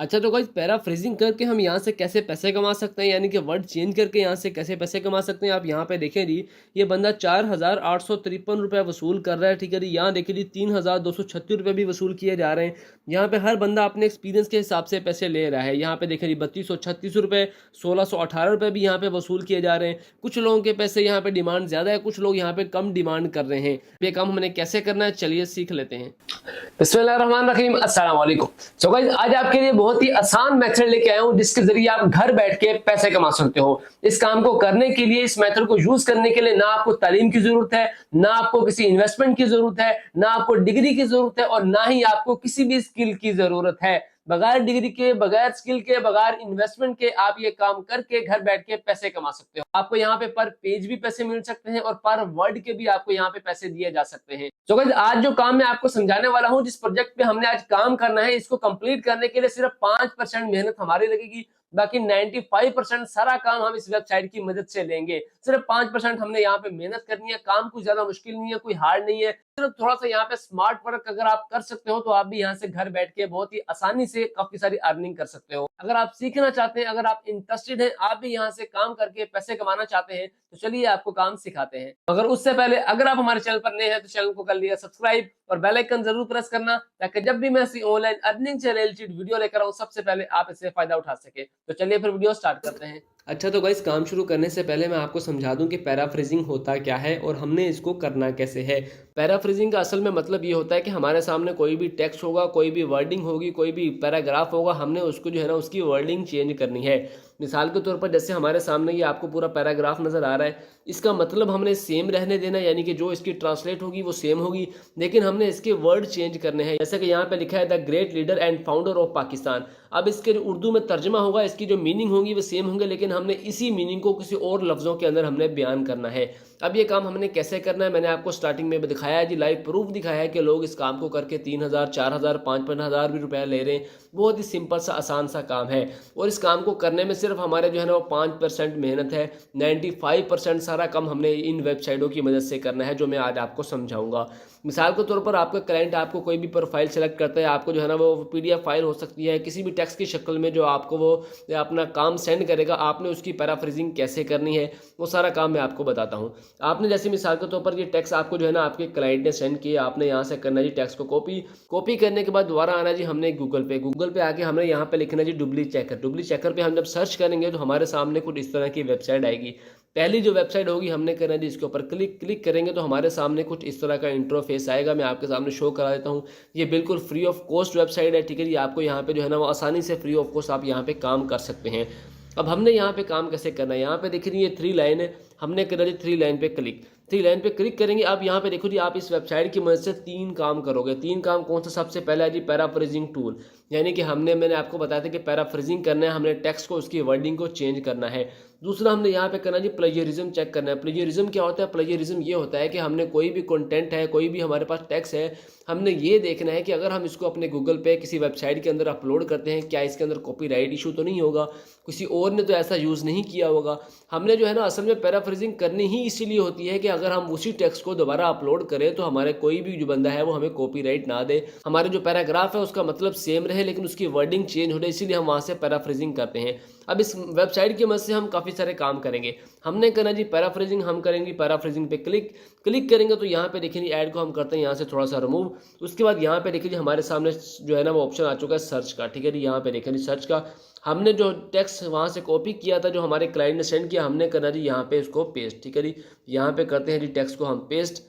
अच्छा तो guys paraphrasing करके हम यहाँ से कैसे पैसे कमा सकते हैं, यानी कि वर्ड चेंज करके यहाँ से कैसे पैसे कमा सकते हैं। आप यहाँ पे देखें जी, ये बंदा 4,853 रुपये वसूल कर रहा है, ठीक है जी। यहाँ देखिए जी 3,236 रुपये भी वसूल किए जा रहे हैं। यहाँ पे हर बंदा अपने एक्सपीरियंस के हिसाब से पैसे ले रहा है। यहाँ पे देखें जी 3236 रुपये, 1618 रुपये भी यहाँ पे वसूल किए जा रहे हैं। कुछ लोगों के पैसे यहाँ पे डिमांड ज़्यादा है, कुछ लोग यहाँ पे कम डिमांड कर रहे हैं। ये काम हमने कैसे करना है, चलिए सीख लेते हैं। बिस्मिल्लाहिर्रहमानिर्रहीम, अस्सलाम वालेकुम। सो गाइस, आज आपके लिए बहुत ही आसान मेथड लेके आया हूं जिसके जरिए आप घर बैठ के पैसे कमा सकते हो। इस काम को करने के लिए, इस मेथड को यूज करने के लिए ना आपको तालीम की जरूरत है, ना आपको किसी इन्वेस्टमेंट की जरूरत है, ना आपको डिग्री की जरूरत है और ना ही आपको किसी भी स्किल की जरूरत है। बगैर डिग्री के, बगैर स्किल के, बगैर इन्वेस्टमेंट के आप ये काम करके घर बैठ के पैसे कमा सकते हो। आपको यहाँ पे पर पेज भी पैसे मिल सकते हैं और पर वर्ड के भी आपको यहाँ पे पैसे दिए जा सकते हैं। तो गाइस, आज जो काम मैं आपको समझाने वाला हूँ, जिस प्रोजेक्ट पे हमने आज काम करना है, इसको कंप्लीट करने के लिए सिर्फ 5% मेहनत हमारी लगेगी। बाकी 95% सारा काम हम इस वेबसाइट की मदद से लेंगे। सिर्फ 5% हमने यहाँ पे मेहनत करनी है। काम कुछ ज्यादा मुश्किल नहीं है, कोई हार्ड नहीं है। सिर्फ थोड़ा सा यहाँ पे स्मार्ट वर्क अगर आप कर सकते हो तो आप भी यहाँ से घर बैठ के बहुत ही आसानी से काफी सारी अर्निंग कर सकते हो। अगर आप सीखना चाहते हैं, अगर आप इंटरेस्टेड हैं, आप भी यहाँ से काम करके पैसे कमाना चाहते हैं, तो चलिए आपको काम सिखाते हैं। मगर उससे पहले अगर आप हमारे चैनल पर नए हैं तो चैनल को कर लिया सब्सक्राइब और बेल आइकन जरूर प्रेस करना, ताकि जब भी मैं ऐसी ऑनलाइन अर्निंग से रिलेटेड वीडियो लेकर आऊँ सबसे पहले आप इससे फायदा उठा सके। तो चलिए फिर वीडियो स्टार्ट करते हैं। अच्छा तो गाइस, काम शुरू करने से पहले मैं आपको समझा दूं कि पैराफ्रेजिंग होता क्या है और हमने इसको करना कैसे है। पैराफ्रेजिंग का असल में मतलब ये होता है कि हमारे सामने कोई भी टेक्स्ट होगा, कोई भी वर्डिंग होगी, कोई भी पैराग्राफ होगा, हमने उसको जो है ना उसकी वर्डिंग चेंज करनी है। मिसाल के तौर पर जैसे हमारे सामने ये आपको पूरा पैराग्राफ नज़र आ रहा है, इसका मतलब हमने सेम रहने देना है, यानी कि जो इसकी ट्रांसलेट होगी वो सेम होगी, लेकिन हमने इसके वर्ड चेंज करने हैं। जैसे कि यहाँ पे लिखा है the great leader and founder of Pakistan. अब इसके जो उर्दू में तर्जमा होगा, इसकी जो मीनिंग होगी वो सेम होंगे, लेकिन हमने इसी मीनिंग को किसी और लफ्ज़ों के अंदर हमने बयान करना है। अब ये काम हमने कैसे करना है मैंने आपको स्टार्टिंग में दिखाया है जी, लाइव प्रूफ दिखाया है कि लोग इस काम को करके 3,000, 4,000, 5,000 भी रुपया ले रहे हैं। बहुत ही सिंपल सा आसान सा काम है और इस काम को करने में सिर्फ हमारे जो है ना वो 5% मेहनत है। 95% सारा काम हमने इन वेबसाइटों की मदद से करना है, जो मैं आज आपको समझाऊंगा। मिसाल के तौर पर आपका क्लाइंट आपको कोई भी प्रोफाइल सेलेक्ट करता है, आपको जो है ना वो PDF फाइल हो सकती है, किसी भी टेक्स्ट की शक्ल में जो आपको वो अपना काम सेंड करेगा, आपने उसकी पैराफ्रेजिंग कैसे करनी है वो सारा काम मैं आपको बताता हूँ। आपने जैसे मिसाल के तौर पर ये टेक्स्ट आपको जो है ना आपके क्लाइंट ने सेंड किया, आपने यहाँ से करना जी टेक्स्ट को कॉपी करने के बाद दोबारा आना जी हमने गूगल पे आके हमने यहाँ पे लिखना जी डुबली चेकर पे हम जब सर्च करेंगे तो हमारे सामने कुछ इस तरह की वेबसाइट आएगी। पहली जो वेबसाइट होगी हमने करना जी इसके ऊपर क्लिक करेंगे तो हमारे सामने कुछ इस तरह का इंटरफेस आएगा। मैं आपके सामने शो करा देता हूँ। ये बिल्कुल फ्री ऑफ कॉस्ट वेबसाइट है, ठीक है जी। आपको यहाँ पे जो है ना वो आसानी से फ्री ऑफ कॉस्ट आप यहाँ पे काम कर सकते हैं। अब हमने यहाँ पे काम कैसे करना है, यहाँ पे देख रही है 3 लाइन है, हमने करना जी 3 लाइन पे क्लिक करेंगे। अब यहाँ पे देखो जी, आप इस वेबसाइट की मदद से 3 काम करोगे। 3 काम कौन सा? सबसे पहला है जी पैराफ्रेजिंग टूल, यानी कि मैंने आपको बताया था कि पैराफ्रेजिंग करना है, हमने टेक्स्ट को, उसकी वर्डिंग को चेंज करना है। दूसरा हमने यहाँ पे करना जी प्लेजरिज्म चेक करना है। प्लेजरिज्म क्या होता है? प्लेजरिज्म ये होता है कि हमने कोई भी कंटेंट है, कोई भी हमारे पास टेक्स्ट है, हमने ये देखना है कि अगर हम इसको अपने गूगल पे किसी वेबसाइट के अंदर अपलोड करते हैं, क्या इसके अंदर कॉपीराइट इशू तो नहीं होगा, किसी और ने तो ऐसा यूज़ नहीं किया होगा। हमने जो है ना असल में पैराफ्रेजिंग करनी ही इसीलिए होती है कि अगर हम उसी टेक्स्ट को दोबारा अपलोड करें तो हमारे कोई भी जो बंदा है वो हमें कॉपीराइट ना दे, हमारे जो पैराग्राफ है उसका मतलब सेम रहे लेकिन उसकी वर्डिंग चेंज हो रही, इसीलिए हम वहाँ से पैराफ्रेजिंग करते हैं। अब इस वेबसाइट की मदद से हम काफ़ी सारे काम करेंगे। हमने करना जी पैराफ्रेजिंग, हम करेंगे पैराफ्रेजिंग पे क्लिक करेंगे तो यहाँ पे देखिए ऐड को हम करते हैं यहाँ से थोड़ा सा रिमूव। उसके बाद यहाँ पे देखिए हमारे सामने जो है ना वो ऑप्शन आ चुका है सर्च का, ठीक है जी। यहाँ पे देखिए सर्च का हमने जो टेक्स्ट वहाँ से कॉपी किया था, जो हमारे क्लाइंट ने सेंड किया, हमने करना जी यहाँ पे इसको पेस्ट, ठीक है जी। यहाँ पे करते हैं जी टेक्स्ट को हम पेस्ट,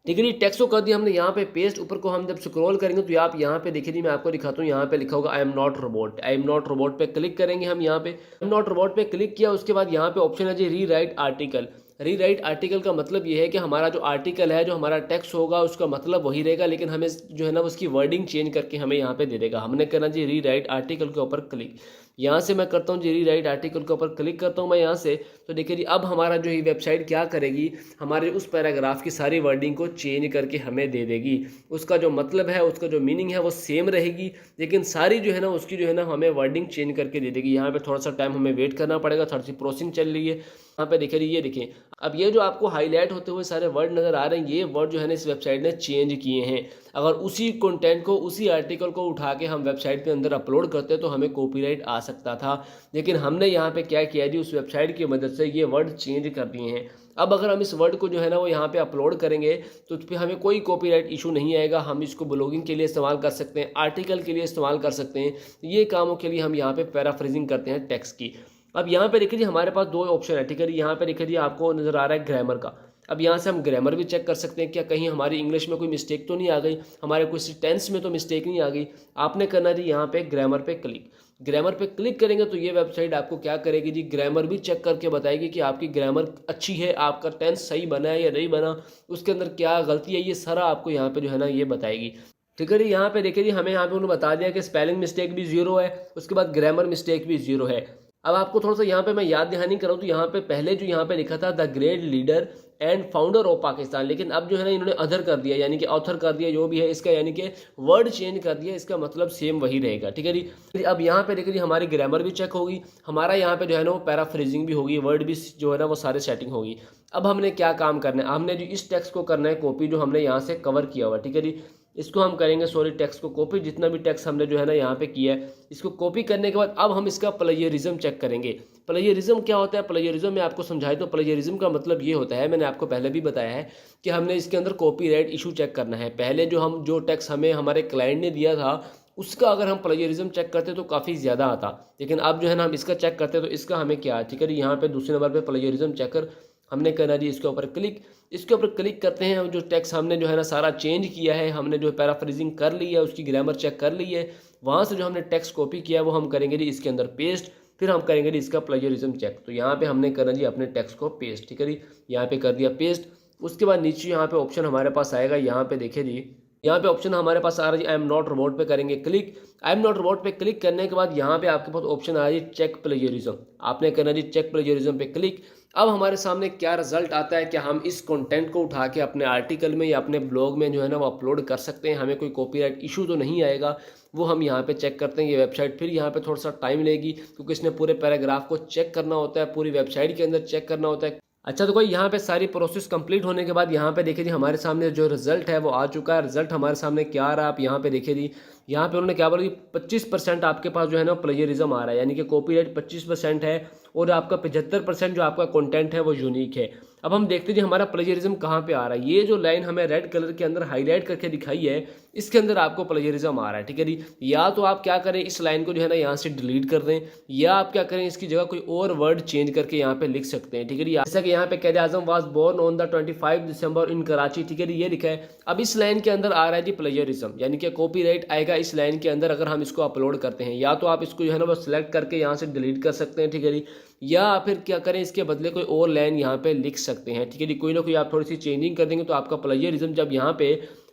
ठीक है जी। टेक्स्ट को कर दिया हमने यहाँ पे पेस्ट। ऊपर को हम जब स्क्रॉल करेंगे तो आप यहाँ पे देखिए जी, मैं आपको दिखाता हूँ, यहाँ पे लिखा होगा आई एम नॉट रोबोट पे क्लिक करेंगे हम। यहाँ पे आई एम नॉट रोबोट पे क्लिक किया, उसके बाद यहाँ पे ऑप्शन है जी रीराइट आर्टिकल का मतलब ये है कि हमारा जो आर्टिकल है, जो हमारा टेक्स्ट होगा उसका मतलब वही रहेगा, लेकिन हमें जो है ना उसकी वर्डिंग चेंज करके हमें यहाँ पे दे देगा। हमने करना जी रीराइट आर्टिकल के ऊपर क्लिक। यहाँ से मैं करता हूँ जी रीराइट आर्टिकल के ऊपर क्लिक करता हूँ मैं यहाँ से, तो देखिए जी अब हमारा जो ये वेबसाइट क्या करेगी, हमारे उस पैराग्राफ की सारी वर्डिंग को चेंज करके हमें दे देगी। उसका जो मतलब है, उसका जो मीनिंग है वो सेम रहेगी, लेकिन सारी जो है ना उसकी जो है ना हमें वर्डिंग चेंज करके दे देगी। यहाँ पे थोड़ा सा टाइम हमें वेट करना पड़ेगा, थोड़ी सी प्रोसेसिंग चल रही है। यहाँ पे देखिए ये देखिए अब ये जो आपको हाईलाइट होते हुए सारे वर्ड नज़र आ रहे हैं, ये वर्ड जो है ना इस वेबसाइट ने चेंज किए हैं। अगर उसी कंटेंट को, उसी आर्टिकल को उठा के हम वेबसाइट के अंदर अपलोड करते तो हमें कॉपीराइट आ सकता था, लेकिन हमने यहाँ पे क्या किया जी, उस वेबसाइट की मदद से ये वर्ड चेंज कर दिए हैं। अब अगर हम इस वर्ड को जो है ना वो यहाँ पे अपलोड करेंगे तो उस पर हमें कोई कॉपीराइट इशू नहीं आएगा। हम इसको ब्लॉगिंग के लिए इस्तेमाल कर सकते हैं, आर्टिकल के लिए इस्तेमाल कर सकते हैं। ये कामों के लिए हम यहाँ पे पैराफ्रेजिंग करते हैं टेक्स्ट की। अब यहाँ पे देखिए जी हमारे पास दो ऑप्शन है, ठीक है। यहाँ पे देखिए जी आपको नज़र आ रहा है ग्रामर का। अब यहाँ से हम ग्रामर भी चेक कर सकते हैं, क्या कहीं हमारी इंग्लिश में कोई मिस्टेक तो नहीं आ गई, हमारे कोई टेंस में तो मिस्टेक नहीं आ गई। आपने करना जी यहाँ पे ग्रामर पे क्लिक। ग्रामर पे क्लिक करेंगे तो ये वेबसाइट आपको क्या करेगी जी, ग्रामर भी चेक करके बताएगी कि आपकी ग्रामर अच्छी है, आपका टेंस सही बना है या नहीं बना, उसके अंदर क्या गलती है, ये सारा आपको यहाँ पे जो है ना ये बताएगी। ठीक है जी। यहाँ पे देखिए जी हमें यहाँ पे उन्होंने बता दिया कि स्पेलिंग मिस्टेक भी 0 है, उसके बाद ग्रामर मिस्टेक भी 0 है। अब आपको थोड़ा सा यहाँ पे मैं याद दहानी करूँ तो यहाँ पे पहले जो यहाँ पे लिखा था the great leader and founder of Pakistan, लेकिन अब जो है ना इन्होंने अदर कर दिया, यानी कि ऑथर कर दिया, जो भी है इसका यानी कि वर्ड चेंज कर दिया, इसका मतलब सेम वही रहेगा। ठीक है जी। अब यहाँ पे देखिए जी हमारी ग्रामर भी चेक होगी, हमारा यहाँ पे जो है ना वो पैराफ्रेजिंग भी होगी, वर्ड भी जो है ना वो सारे सेटिंग होगी। अब हमने क्या काम करना है, हमने जो इस टेक्स्ट को करना है कॉपी, जो हमने यहाँ से कवर किया हुआ। ठीक है जी। इसको हम करेंगे, सॉरी, टेक्स्ट को कॉपी, जितना भी टेक्स्ट हमने जो है ना यहाँ पे किया है इसको कॉपी करने के बाद अब हम इसका प्लेजरिज्म चेक करेंगे। प्लेजरिज्म क्या होता है, प्लेजरिज्म में आपको समझाए तो प्लेजरिज्म का मतलब ये होता है, मैंने आपको पहले भी बताया है कि हमने इसके अंदर कॉपीराइट इशू चेक करना है। पहले जो टेक्स्ट हमें हमारे क्लाइंट ने दिया था उसका अगर हम प्लेजरिज्म चेक करते तो काफ़ी ज़्यादा आता, लेकिन अब जो है ना हम इसका चेक करते तो इसका हमें क्या, ठीक है। यहाँ पे दूसरे नंबर पे प्लेजरिज्म चेक कर हमने करना जी इसके ऊपर क्लिक। इसके ऊपर क्लिक करते हैं, जो टेक्स्ट हमने जो है ना सारा चेंज किया है, हमने जो पैराफ्रेजिंग कर ली है, उसकी ग्रामर चेक कर ली है, वहाँ से जो हमने टेक्स्ट कॉपी किया है वो हम करेंगे जी इसके अंदर पेस्ट, फिर हम करेंगे जी इसका प्लेजरिज्म चेक। तो यहाँ पे हमने करना जी अपने टेक्स्ट को पेस्ट, ठीक है जी। यहाँ पे कर दिया पेस्ट। उसके बाद नीचे यहाँ पे ऑप्शन हमारे पास आएगा, यहाँ पे देखिए जी यहाँ पे ऑप्शन हमारे पास आ रहा है जी आई एम नॉट रोबोट पे करेंगे click. I am not robot पे क्लिक करने के बाद यहाँ पे आपके पास ऑप्शन आ रहा है जी चेक प्लेजरिज्म, आपने करना जी चेक प्लेजरिज्म पे क्लिक। अब हमारे सामने क्या रिजल्ट आता है, क्या हम इस कंटेंट को उठा के अपने आर्टिकल में या अपने ब्लॉग में जो है ना वो अपलोड कर सकते हैं, हमें कोई कॉपीराइट इशू तो नहीं आएगा, वो हम यहाँ पे चेक करते हैं। ये वेबसाइट फिर यहाँ पे थोड़ा सा टाइम लेगी क्योंकि इसने पूरे पैराग्राफ को चेक करना होता है, पूरी वेबसाइट के अंदर चेक करना होता है। अच्छा, तो कोई यहाँ पे सारी प्रोसेस कंप्लीट होने के बाद यहाँ पे देखिए जी हमारे सामने जो रिजल्ट है वो आ चुका है। रिजल्ट हमारे सामने क्या आ रहा है, आप यहाँ पे देखिए जी, यहाँ पे उन्होंने क्या बोला कि 25% आपके पास जो है ना प्लेजरिज्म आ रहा है, यानी कि कॉपीराइट 25% है और आपका 75% जो आपका कंटेंट है वो यूनिक है। अब हम देखते हैं जी हमारा प्लेजरिज्म कहाँ पे आ रहा है। ये जो लाइन हमें रेड कलर के अंदर हाईलाइट करके दिखाई है, इसके अंदर आपको प्लेजरिज्म आ रहा है, ठीक है जी। या तो आप क्या करें, इस लाइन को जो है ना यहाँ से डिलीट कर दें, या आप क्या करें, इसकी जगह कोई और वर्ड चेंज करके यहाँ पे लिख सकते हैं, ठीक है जी। जैसा कि यहाँ पे कैद आजम वाज बोर्न ऑन द 25 दिसंबर इन कराची, ठीक है जी, ये लिखा है। अब इस लाइन के अंदर आ रहा है जी प्लेजरिज्म, यानी कि कॉपीराइट आएगा इस लाइन के अंदर अगर हम इसको अपलोड करते हैं। या तो आप इसको जो है ना वो सिलेक्ट करके यहाँ से डिलीट कर सकते हैं, ठीक है जी, या फिर क्या करें, इसके बदले कोई और लाइन यहाँ पे लिख सकते हैं, ठीक है जी। कोई ना कोई आप थोड़ी सी चेंजिंग कर देंगे तो आपका प्लेजरिज्म जब यहाँ पे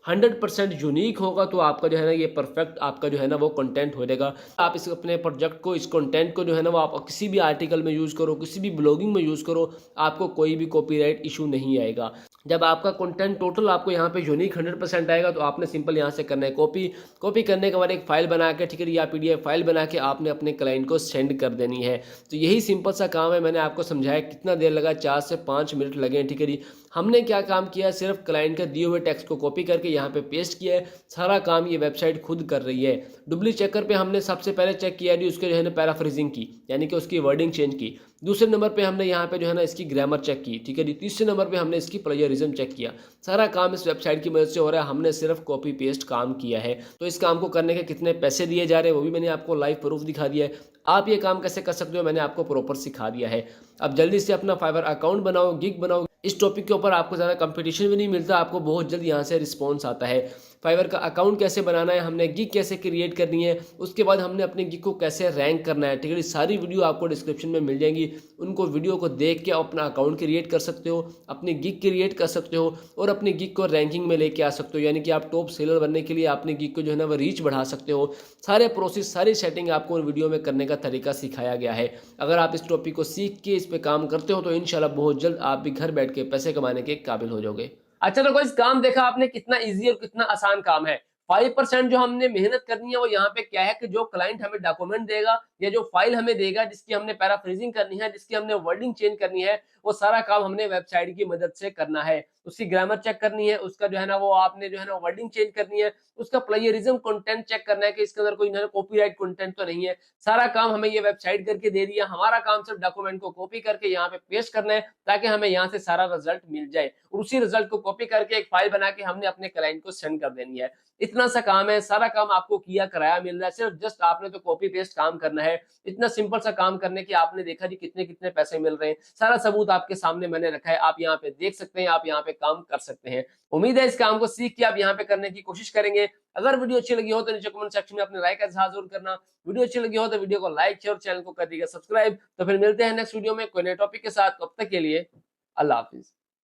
100% यूनिक होगा तो आपका जो है ना ये परफेक्ट आपका जो है ना वो कंटेंट हो जाएगा। आप इस अपने प्रोजेक्ट को, इस कंटेंट को जो है ना वो आप किसी भी आर्टिकल में यूज़ करो, किसी भी ब्लॉगिंग में यूज़ करो, आपको कोई भी कॉपीराइट इशू नहीं आएगा। जब आपका कंटेंट टोटल आपको यहाँ पे यूनिक 100% आएगा तो आपने सिंपल यहाँ से करना है कॉपी करने के बाद एक फाइल बना के, ठीक है, या PDF फाइल बना के आपने अपने क्लाइंट को सेंड कर देनी है। तो यही सिंपल सा काम है, मैंने आपको समझाया, कितना देर लगा, 4 से 5 मिनट लगे, ठीक है जी। हमने क्या काम किया, सिर्फ क्लाइंट के दिए हुए टेक्स्ट को कॉपी करके यहाँ पे पेस्ट किया है, सारा काम ये वेबसाइट खुद कर रही है। डुप्ली चेकर पे हमने सबसे पहले चेक किया जी उसके जो है ना पैराफ्रेजिंग की, यानी कि उसकी वर्डिंग चेंज की। दूसरे नंबर पे हमने यहाँ पे जो है ना इसकी ग्रामर चेक की, ठीक है जी। तीसरे नंबर पे हमने इसकी प्लेजरिज्म चेक किया। सारा काम इस वेबसाइट की मदद से हो रहा है, हमने सिर्फ कॉपी पेस्ट काम किया है। तो इस काम को करने के कितने पैसे दिए जा रहे हैं वो भी मैंने आपको लाइव प्रूफ दिखा दिया है। आप ये काम कैसे कर सकते हो मैंने आपको प्रॉपर सिखा दिया है। अब जल्दी से अपना फाइवर अकाउंट बनाओ, गिग बनाओ। इस टॉपिक के ऊपर आपको ज़्यादा कंपटीशन भी नहीं मिलता, आपको बहुत जल्द यहाँ से रिस्पॉन्स आता है। फाइवर का अकाउंट कैसे बनाना है, हमने गिग कैसे क्रिएट करनी है, उसके बाद हमने अपने गिग को कैसे रैंक करना है, ठीक है। सारी वीडियो आपको डिस्क्रिप्शन में मिल जाएंगी, उनको वीडियो को देख के अपना अकाउंट क्रिएट कर सकते हो, अपनी गिग क्रिएट कर सकते हो और अपनी गिग को रैंकिंग में लेके आ सकते हो, यानी कि आप टॉप सेलर बनने के लिए अपने गिग को जो है ना वो रीच बढ़ा सकते हो। सारे प्रोसेस, सारी सेटिंग आपको वीडियो में करने का तरीका सिखाया गया है। अगर आप इस टॉपिक को सीख के इस पर काम करते हो तो इंशाल्लाह बहुत जल्द आप भी घर बैठ के पैसे कमाने के काबिल हो जाओगे। अच्छा, तो कोई काम देखा आपने कितना इजी और कितना आसान काम है। 5% जो हमने मेहनत करनी है वो यहाँ पे क्या है कि जो क्लाइंट हमें डॉक्यूमेंट देगा या जो फाइल हमें देगा जिसकी हमने पैराफ्रेजिंग करनी है, जिसकी हमने वर्डिंग चेंज करनी है, वो सारा काम हमने वेबसाइट की मदद से करना है। उसकी ग्रामर चेक करनी है, उसका जो है ना वो आपने जो है ना वर्डिंग चेंज करनी है, उसका प्लेजरिज्म कंटेंट चेक करना है कि इसके अंदर कोई ना कॉपीराइट कंटेंट तो नहीं है। सारा काम हमें ये वेबसाइट करके दे रही है। हमारा काम सिर्फ डॉक्यूमेंट को कॉपी करके यहाँ पे पेस्ट करना है ताकि हमें यहाँ से सारा रिजल्ट मिल जाए और उसी रिजल्ट को कॉपी करके एक फाइल बना के हमने अपने क्लाइंट को सेंड कर देनी है। इतना सा काम है, सारा काम आपको किया कराया मिल रहा है, सिर्फ जस्ट आपने तो कॉपी पेस्ट काम करना है। इतना सिंपल सा काम करने की आपने देखा जी कितने कितने पैसे मिल रहे हैं, सारा सबूत आपके सामने मैंने रखा है, आप यहाँ पे देख सकते हैं, आप यहाँ पे काम कर सकते हैं। उम्मीद है इस काम को सीख के आप यहाँ पे करने की कोशिश करेंगे। अगर वीडियो अच्छी लगी हो तो नीचे कमेंट सेक्शन में अपने राय का इजहार जरूर करना। वीडियो अच्छी लगी हो तो वीडियो को लाइक शेयर और चैनल को कर दीजिएगा सब्सक्राइब। तो फिर मिलते हैं नेक्स्ट वीडियो में कोई नए टॉपिक के साथ। तब तक के लिए अल्लाह हाफिज।